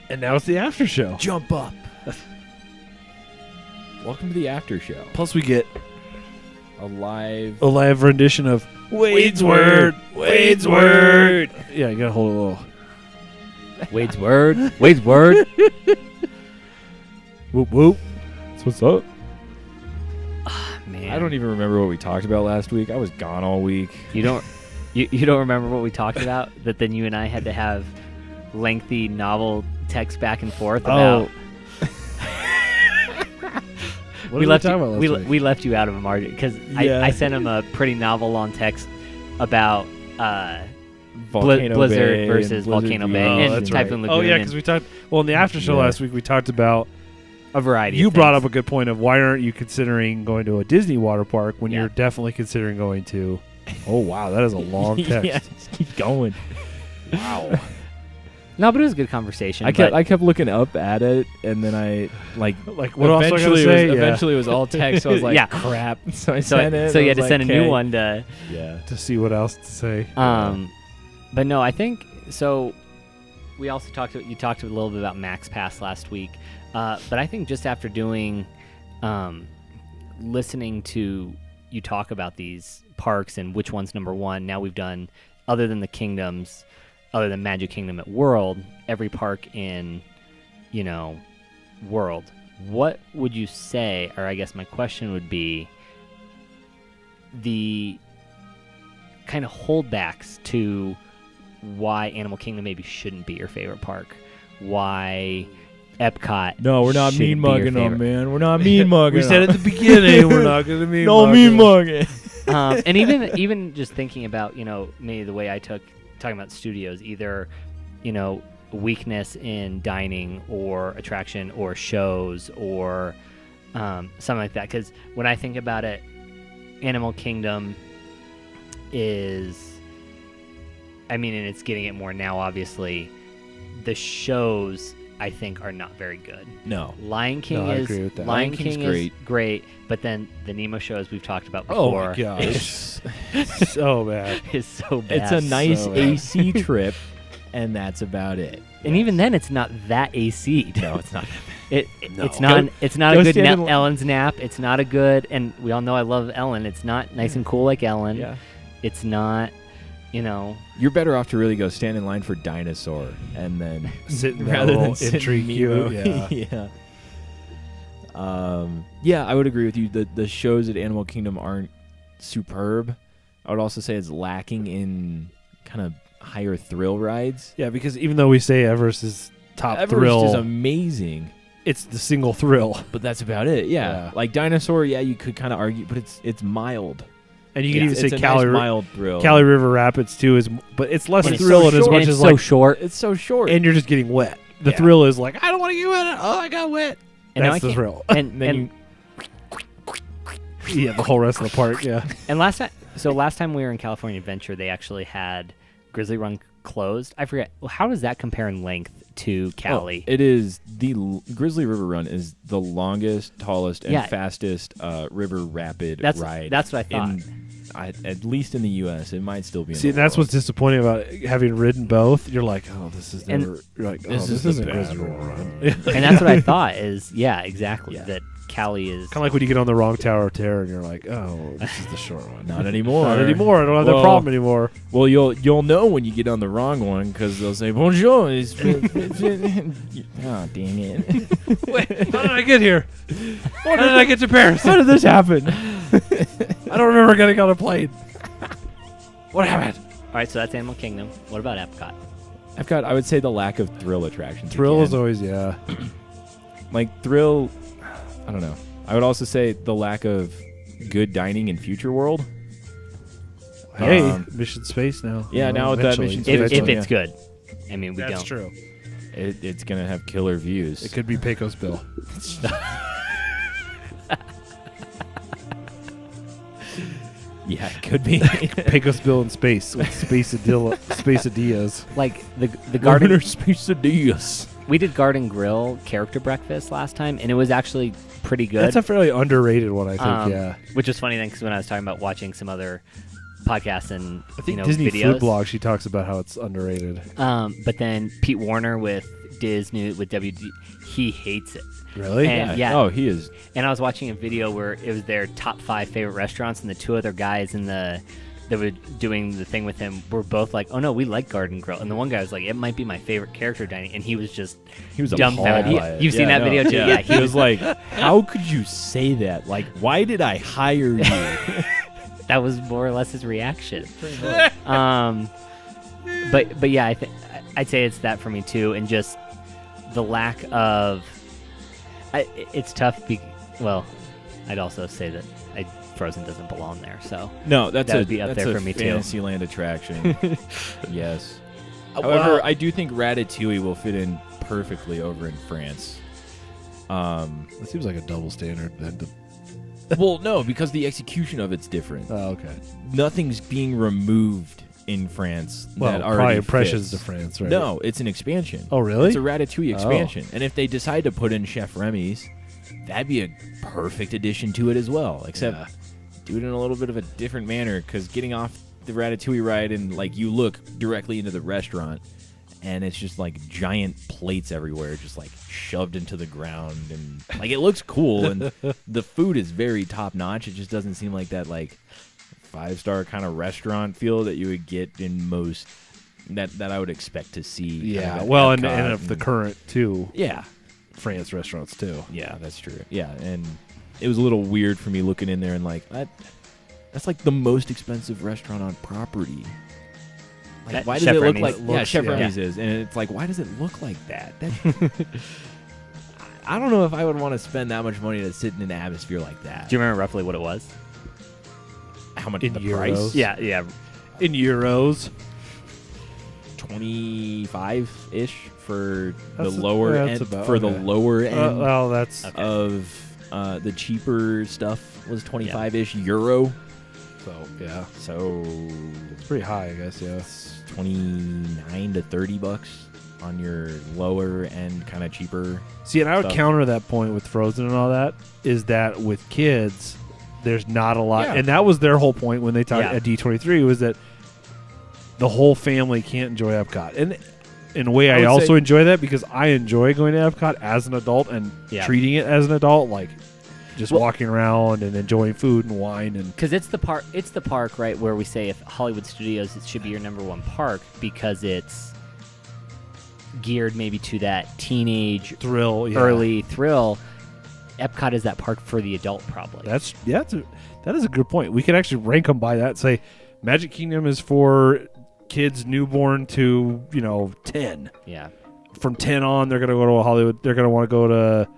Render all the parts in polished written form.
And now it's the after show. Jump up. Welcome to the after show. Plus we get A live rendition of Wade's Word. Wade's Word. Yeah, you got to hold it a little. Wade's Word. Wade's Word. Whoop, whoop. That's what's up. Man. I don't even remember what we talked about last week. I was gone all week. You don't remember what we talked about? That then you and I had to have lengthy novel text back and forth about. What did we talk about last week? We left you out of him, RJ, because I sent him a pretty novel long text about Blizzard versus Volcano Bay and Typhoon Lagoon. Oh yeah, because we talked. Well, in the after show last week, we talked about a variety. You of brought things. up a good point of why aren't you considering going to a Disney water park when you're definitely considering going to. Oh wow, that is a long text. Yeah, just keep going. Wow. No, but it was a good conversation. I kept looking up at it, and then I like what else do I gotta say? Eventually, it was all text. So I was like, crap. So I sent it. So you had to send a new one to see what else to say. But no, I think so. We also talked a little bit about MaxPass last week, but I think just after doing, listening to you talk about these parks and which one's number one. Now we've done, other than the kingdoms. Other than Magic Kingdom at World, every park in, World. What would you say, or I guess my question would be, the kind of holdbacks to why Animal Kingdom maybe shouldn't be your favorite park? Why Epcot? No, we're not mean mugging them, man. We're not mean mugging. We said at the beginning we're not going to mean no mean mugging. And even just thinking about, maybe the way I talking about studios, either weakness in dining or attraction or shows or something like that, because when I think about it, Animal Kingdom is, and it's getting it more now, obviously. The shows I think are not very good. No. Lion King I agree with that. Lion King is great, but then the Nemo show, as we've talked about before, oh my gosh, so bad. Is so bad. It's a nice AC trip, and that's about it. And even then, it's not that AC. No, it's not. It's not. It's not a good Ellen's nap. It's not a good. And we all know I love Ellen. It's not nice and cool like Ellen. Yeah. It's not. You're better off to really go stand in line for Dinosaur and then sit rather than entry queue. Yeah. I would agree with you. The shows at Animal Kingdom aren't superb. I would also say it's lacking in kind of higher thrill rides. Yeah, because even though we say Everest is top Everest thrill, is amazing. It's the single thrill, but that's about it. Yeah. Like Dinosaur, you could kind of argue, but it's mild. And you can even say nice mild thrill. Cali River Rapids too but it's less but thrill it's as much as so short. It's so short, and you're just getting wet. The thrill is like, I don't want to get wet. Oh, I got wet. And that's the thrill. And then the whole rest of the park. Yeah. And last time we were in California Adventure, they actually had Grizzly Run closed. I forget, how does that compare in length to Cali? It is Grizzly River Run is the longest, tallest, and fastest river rapid ride. That's what I thought. At least in the U.S., it might still be. See, that's what's disappointing about having ridden both. You're like, oh, this is never. You're like, this isn't Grizzly River Run. And that's what I thought. Exactly. That Cali is kind of like when you get on the wrong Tower of Terror and you're like, oh, this is the short one. Not anymore. Not anymore. I don't have that problem anymore. Well, you'll know when you get on the wrong one because they'll say bonjour. Oh, dang it! Wait, how did I get here? How did I get to Paris? How did this happen? I don't remember getting on a plane. What happened? All right, so that's Animal Kingdom. What about Epcot? Epcot, I would say the lack of thrill attractions. Thrill is always, like thrill. I don't know. I would also say the lack of good dining in Future World. Hey, Mission Space now. Yeah, now with that Mission Space. If it's good. We That's don't. That's true. It's going to have killer views. It could be Pecos Bill. Yeah, it could be. Pecos Bill in space with Spaceadillas. Like the garden Spaceadillas. We did Garden Grill character breakfast last time, and it was actually pretty good. That's a fairly underrated one, I think. Which was funny then, because when I was talking about watching some other podcasts and I think Disney videos. Food Blog, she talks about how it's underrated. But then Pete Warner with Disney with WD, he hates it. Really? And, yeah. Oh, he is. And I was watching a video where it was their top 5 favorite restaurants, and the 2 other guys that were doing the thing with him were both like, "Oh no, we like Garden Grill," and the one guy was like, "It might be my favorite character dining," and he was dumbfounded. appalled by it. You've seen that video too? Yeah, he was like, "How could you say that? Like, why did I hire you?" that was more or less his reaction. But yeah, I'd say it's that for me too, and just the lack of. It's tough. Well, I'd also say that Frozen doesn't belong there. So no, that would be up there for me too. Fantasyland attraction. Yes. However, I do think Ratatouille will fit in perfectly over in France. That seems like a double standard. Well, no, because the execution of it's different. Oh, okay. Nothing's being removed in France Well, that probably already impressions fits. to France, right? No, it's an expansion. Oh, really? It's a Ratatouille expansion. And if they decide to put in Chef Remy's, that'd be a perfect addition to it as well. Except do it in a little bit of a different manner, because getting off the Ratatouille ride and like you look directly into the restaurant and it's just like giant plates everywhere, just like shoved into the ground, and like it looks cool and the food is very top notch. It just doesn't seem like that like 5-star kind of restaurant feel that you would get in most that I would expect to see. Yeah, kind well, of and of the current too. Yeah, France restaurants too. yeah, that's true. Yeah, and it was a little weird for me looking in there and like that's like the most expensive restaurant on property. Like, why does Chef it look Remy's. like Chef Remy's is, and it's like, why does it look like that? I don't know if I would want to spend that much money to sit in an atmosphere like that. Do you remember roughly what it was? How much In the euros? price? Yeah. In euros. 25-ish for That's the lower that's end. about- For the okay. lower end Well, that's Okay. of the cheaper stuff was 25-ish euro. so yeah. So It's pretty high, I guess. Yeah. it's $29 to $30 on your lower end, kind of cheaper. See, and I would stuff. counter that point with Frozen and all that is that with kids, there's not a lot, Yeah. and that was their whole point when they talked Yeah. at D23 was that the whole family can't enjoy Epcot, and in a way, I would also say- enjoy that because I enjoy going to Epcot as an adult and treating it as an adult, like just walking around and enjoying food and wine and. Because it's the park, right, where we say if Hollywood Studios it should be your number 1 park because it's geared maybe to that teenage Thrill, yeah. early thrill. Epcot is that park for the adult, probably. That is a good point. We could actually rank them by that. Say, Magic Kingdom is for kids newborn to 10. Yeah. From 10 on, they're gonna go to Hollywood. They're gonna want to go to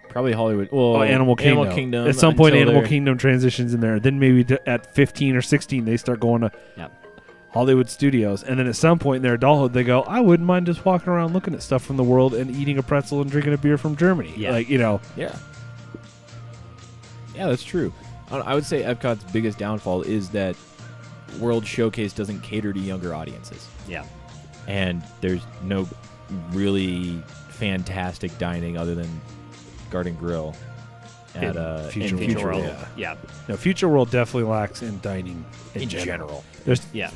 Probably Hollywood. Well, Animal Kingdom. At some point, Animal Kingdom transitions in there. Then maybe at 15 or 16, they start going to Hollywood Studios. And then at some point in their adulthood, they go, I wouldn't mind just walking around looking at stuff from the world and eating a pretzel and drinking a beer from Germany. Yeah. Yeah. Yeah, that's true. I would say Epcot's biggest downfall is that World Showcase doesn't cater to younger audiences. Yeah. And there's no really fantastic dining other than Garden Grill at Future Future World. World. Yeah. No, Future World definitely lacks in dining in general. There's Yeah.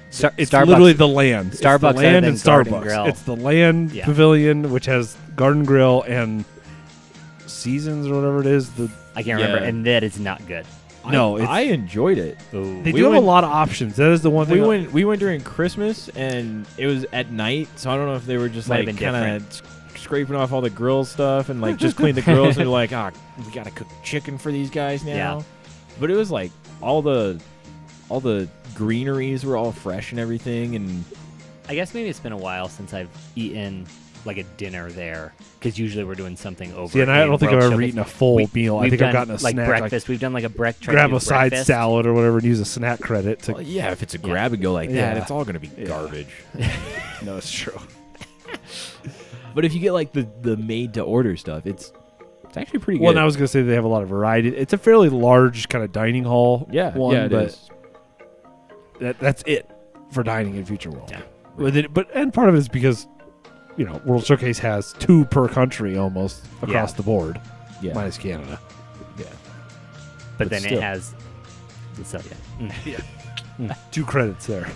It's Starbucks- literally the land. It's Starbucks the land other and than Garden Starbucks. Grill. It's the land Yeah. pavilion, which has Garden Grill and Seasons or whatever it is. I can't remember, Yeah. and that is not good. No, I enjoyed it. Ooh. They We do have went- a lot of options. That is the one thing. We went during Christmas and it was at night, so I don't know if they were just Might have like been kind of scraping off all the grill stuff and like just clean the grills and they're like, we gotta cook chicken for these guys now. Yeah. But it was like all the greeneries were all fresh and everything, and I guess maybe it's been a while since I've eaten like a dinner there, because usually we're doing something over. See, and I in don't think World I've ever Showcase. eaten a full meal. I We've think I've done, gotten a like snack. breakfast. We've done like a grab a side breakfast. salad or whatever and use a snack credit to. well, yeah, if it's a grab and go like Yeah. that, it's all gonna be Yeah. garbage. No, it's true. But if you get like the made to order stuff, it's actually pretty good. Well, and I was gonna say they have a lot of variety. It's a fairly large kind of dining hall. yeah, one, yeah, it but is. that's it for dining in Future World. Yeah. And part of it is because World Showcase has 2 per country almost across the board, Yeah, minus Canada. yeah. But then still. it has. So yeah. 2 credits there.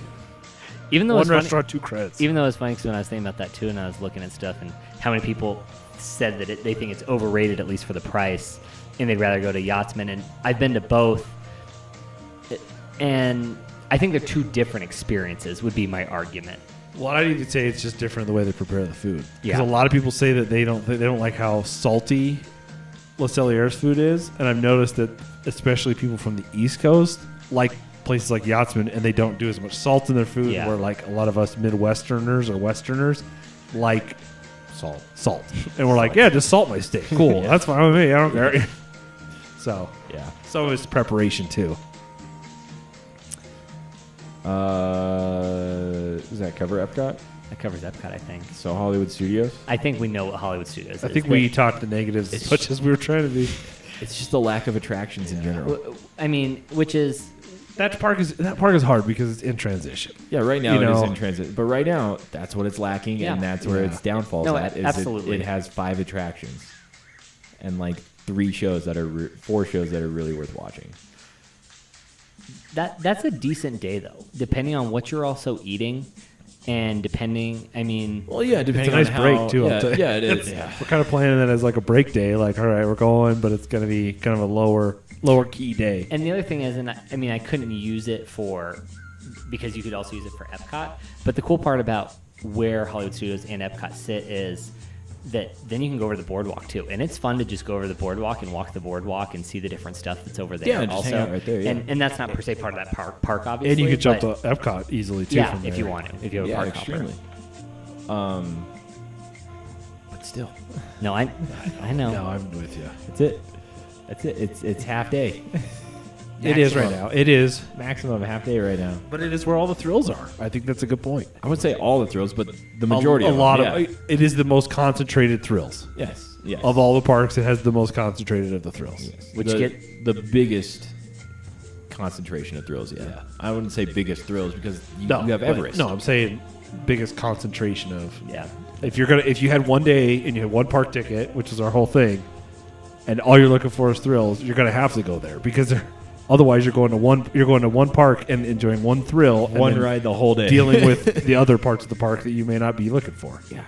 Even though one restaurant, 2 credits. Even though it's funny, because when I was thinking about that too, and I was looking at stuff and how many people said that they think it's overrated, at least for the price, and they'd rather go to Yachtsman. And I've been to both, and I think they're 2 different experiences. Would be my argument. Well, I need to say it's just different the way they prepare the food. Yeah. Because a lot of people say that they don't like how salty Le Cellier's food is, and I've noticed that especially people from the East Coast like places like Yachtsman, and they don't do as much salt in their food. Yeah. Where like a lot of us Midwesterners or Westerners like salt, and we're like, yeah, just salt my steak. Cool, that's fine with me. I don't care. So Yeah. some of it's preparation too. Does that cover Epcot? That covers Epcot, I think. So Hollywood Studios? I think we know what Hollywood Studios is. I think we talked the negatives as much as we were trying to be. It's just the lack of attractions in general. I mean, which is... That park is hard because it's in transition. Yeah, right now it is in transit. But right now, that's what it's lacking, and that's where its downfall's at. Is absolutely. It has 5 attractions and like 4 shows that are really worth watching. That's a decent day, though, depending on what you're also eating. And depending, I mean... Well, yeah, depending it's a nice on break, how, too. Yeah, it is. Yeah. We're kind of planning that as like a break day. Like, all right, we're going, but it's going to be kind of a lower key day. And the other thing is, and I mean, I couldn't use it because you could also use it for Epcot. But the cool part about where Hollywood Studios and Epcot sit is that then you can go over the boardwalk too, and it's fun to just go over the boardwalk and walk the boardwalk and see the different stuff that's over there. Yeah, just also, hang out right there. Yeah. And that's not per se part of that park obviously. And you could jump to but- Epcot easily too. yeah, from there. if you want to, if you have a park extremely. hopper. But still, No, I know. No, I'm with you. that's it. It's half day. It is right now. It is, Maximum half day right now. but it is where all the thrills are. I think that's a good point. I would say all the thrills, but the majority a of them, lot yeah. of it is the most concentrated thrills Yes. of all the parks. It has the most concentrated of the thrills. Yes. Which the biggest concentration of thrills. Yeah. I wouldn't say biggest thrills because you have but- Everest. No, I'm saying biggest concentration of. Yeah. If you had one day and you had one park ticket, which is our whole thing, and all you're looking for is thrills, you're gonna have to go there because otherwise you're going to one park and enjoying one thrill, and One then ride the whole day. dealing with the other parts of the park that you may not be looking for. Yeah.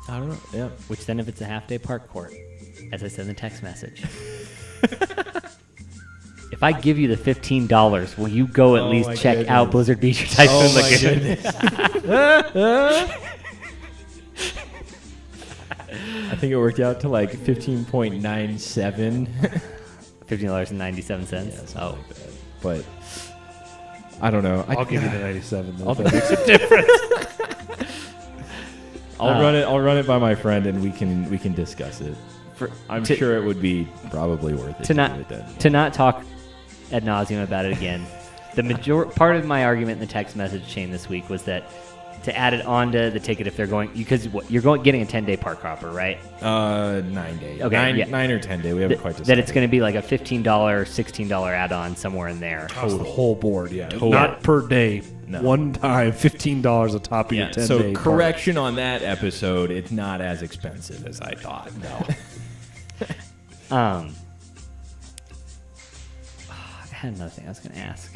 I don't know. Yeah. Which then, if it's a half-day park court, as I said in the text message, if I give you the $15, will you go at least check goodness. out Blizzard Beach or Typhoon Lagoon? I think it worked out to like 15.97. $15.97. Oh, Like that. But I don't know. I'll give you the 97. Though, I'll- if that makes a difference. I'll run it by my friend and we can discuss it. I'm sure it would be probably worth it to not do it then. to not talk ad nauseum about it again. The part of my argument in the text message chain this week was that to add it onto the ticket if they're going, because you're getting a 10-day park hopper, right? 9 day. Okay, 9 or 10 day. We haven't quite decided. That it's going to be like a $15, $16 add-on somewhere in there. Cost the whole board, yeah. Total. Not per day. No. One time, $15 on top of your 10 So day correction on that episode, it's not as expensive as I thought. No. I had another thing I was going to ask.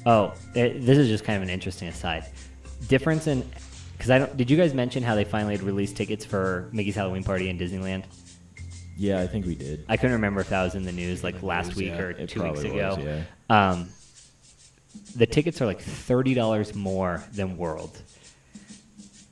Oh, this is just kind of an interesting aside. Difference in, because did you guys mention how they finally had released tickets for Mickey's Halloween Party in Disneyland? Yeah, I think we did. I couldn't remember if that was in the news like last week or It 2 weeks probably ago. was, yeah. The tickets are like $30 more than World.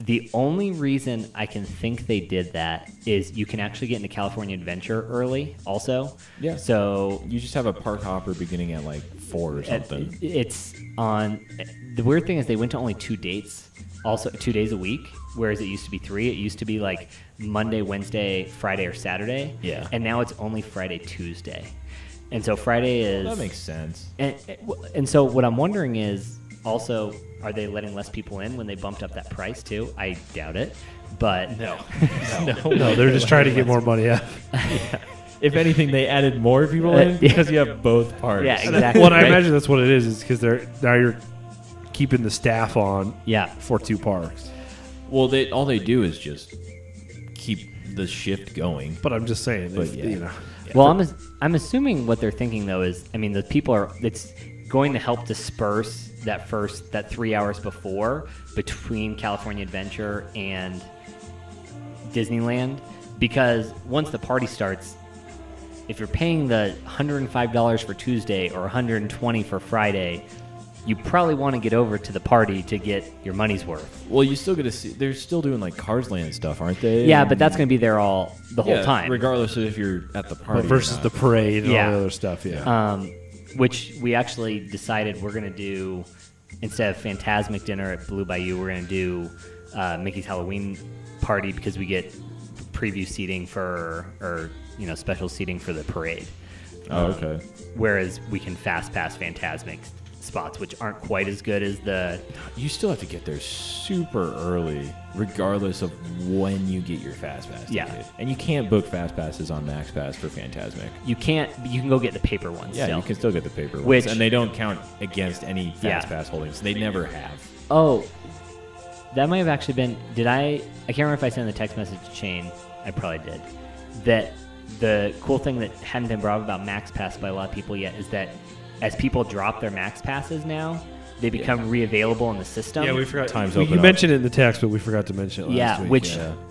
The only reason I can think they did that is you can actually get into California Adventure early also. Yeah. So You just have a park hopper beginning at like 4 or something. it's on. The weird thing is they went to only 2 dates, also 2 days a week, whereas it used to be 3. It used to be like Monday, Wednesday, Friday, or Saturday. Yeah. And now it's only Friday, Tuesday. And so Friday is... That makes sense. And so what I'm wondering is also, are they letting less people in when they bumped up that price too? I doubt it. But No. No, they're just trying to get more money out. If anything, they added more people in because you have both parts. Yeah, exactly. Well, I Right? imagine that's what it is because now you're keeping the staff on Yeah. for 2 parks. Well, all they do is just keep the shift going. But I'm just saying, But if, yeah. you know. Well, I'm assuming what they're thinking though is, I mean, the people are. It's going to help disperse that 3 hours before between California Adventure and Disneyland, because once the party starts, if you're paying the $105 for Tuesday or $120 for Friday, you probably want to get over to the party to get your money's worth. Well, you still get to see. They're still doing like Cars Land stuff, aren't they? Yeah, but that's going to be there the whole time, regardless of if you're at the party versus the parade and all the other stuff. Which we actually decided we're going to do, instead of Phantasmic dinner at Blue Bayou, we're going to do Mickey's Halloween party, because we get preview seating special seating for the parade. Oh, okay. Whereas we can fast pass Phantasmic spots, which aren't quite as good as the... You still have to get there super early, regardless of when you get your Fast Pass ticket. And you can't book Fast Passes on MaxPass for Phantasmic. You can't, but you can go get the paper ones. Yeah, still. you can still get the paper ones. And they don't count against any Fast Pass holdings. They never have. Oh, that might have actually been... I can't remember if I sent the text message to Shane. I probably did. That the cool thing that hadn't been brought up about MaxPass by a lot of people yet is that as people drop their Max Passes now, they become re-available in the system. Yeah, we forgot. Times You mentioned it in the text, but we forgot to mention it last week.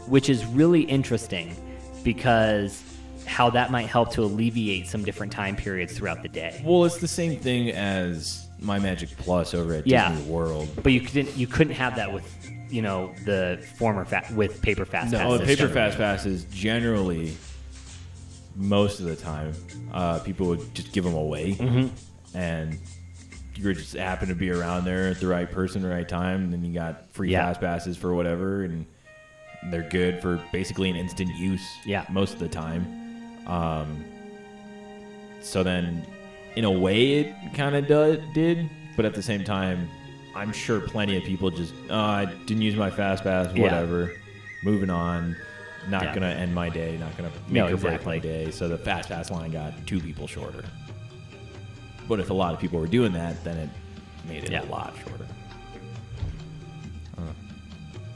Which is really interesting, because how that might help to alleviate some different time periods throughout the day. Well, it's the same thing as My Magic Plus over at Disney World. But you couldn't have that with the former with paper Fast Pass. No, the paper Fast Passes generally, most of the time, people would just give them away. And you just happen to be around there at the right person, the right time, and then you got free Fast Passes for whatever, and they're good for basically an instant use most of the time. So then, in a way, it kind of did, but at the same time, I'm sure plenty of people just, I didn't use my Fast Pass, whatever, moving on, not going to end my day, not going to make or break my day, so the Fast Pass line got 2 people shorter. But if a lot of people were doing that, then it made it a lot shorter.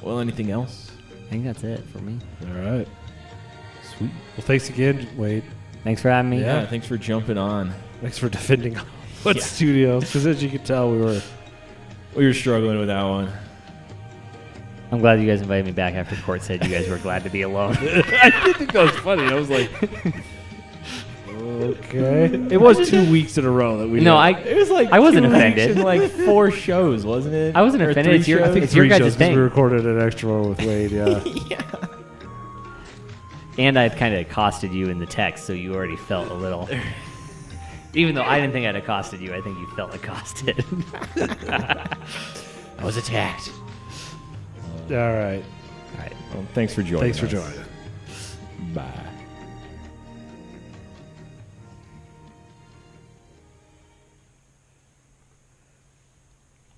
Well, anything else? I think that's it for me. All right. Sweet. Well, thanks again, Wade. Thanks for having me. Yeah, thanks for jumping on. Thanks for defending Hollywood Studios, because as you can tell, we were struggling with that one. I'm glad you guys invited me back after Cort said you guys were glad to be alone. I did think that was funny. I was like... Okay. It was 2 weeks in a row that we. No, it was like I wasn't offended. Like 4 shows, wasn't it? I wasn't offended. It's your, I think it's your 3 guys' shows, thing. we recorded an extra one with Wade. Yeah. And I've kind of accosted you in the text, so you already felt a little. Even though I didn't think I'd accosted you, I think you felt accosted. I was attacked. All right. Well, thanks for joining. Thanks for joining. Bye.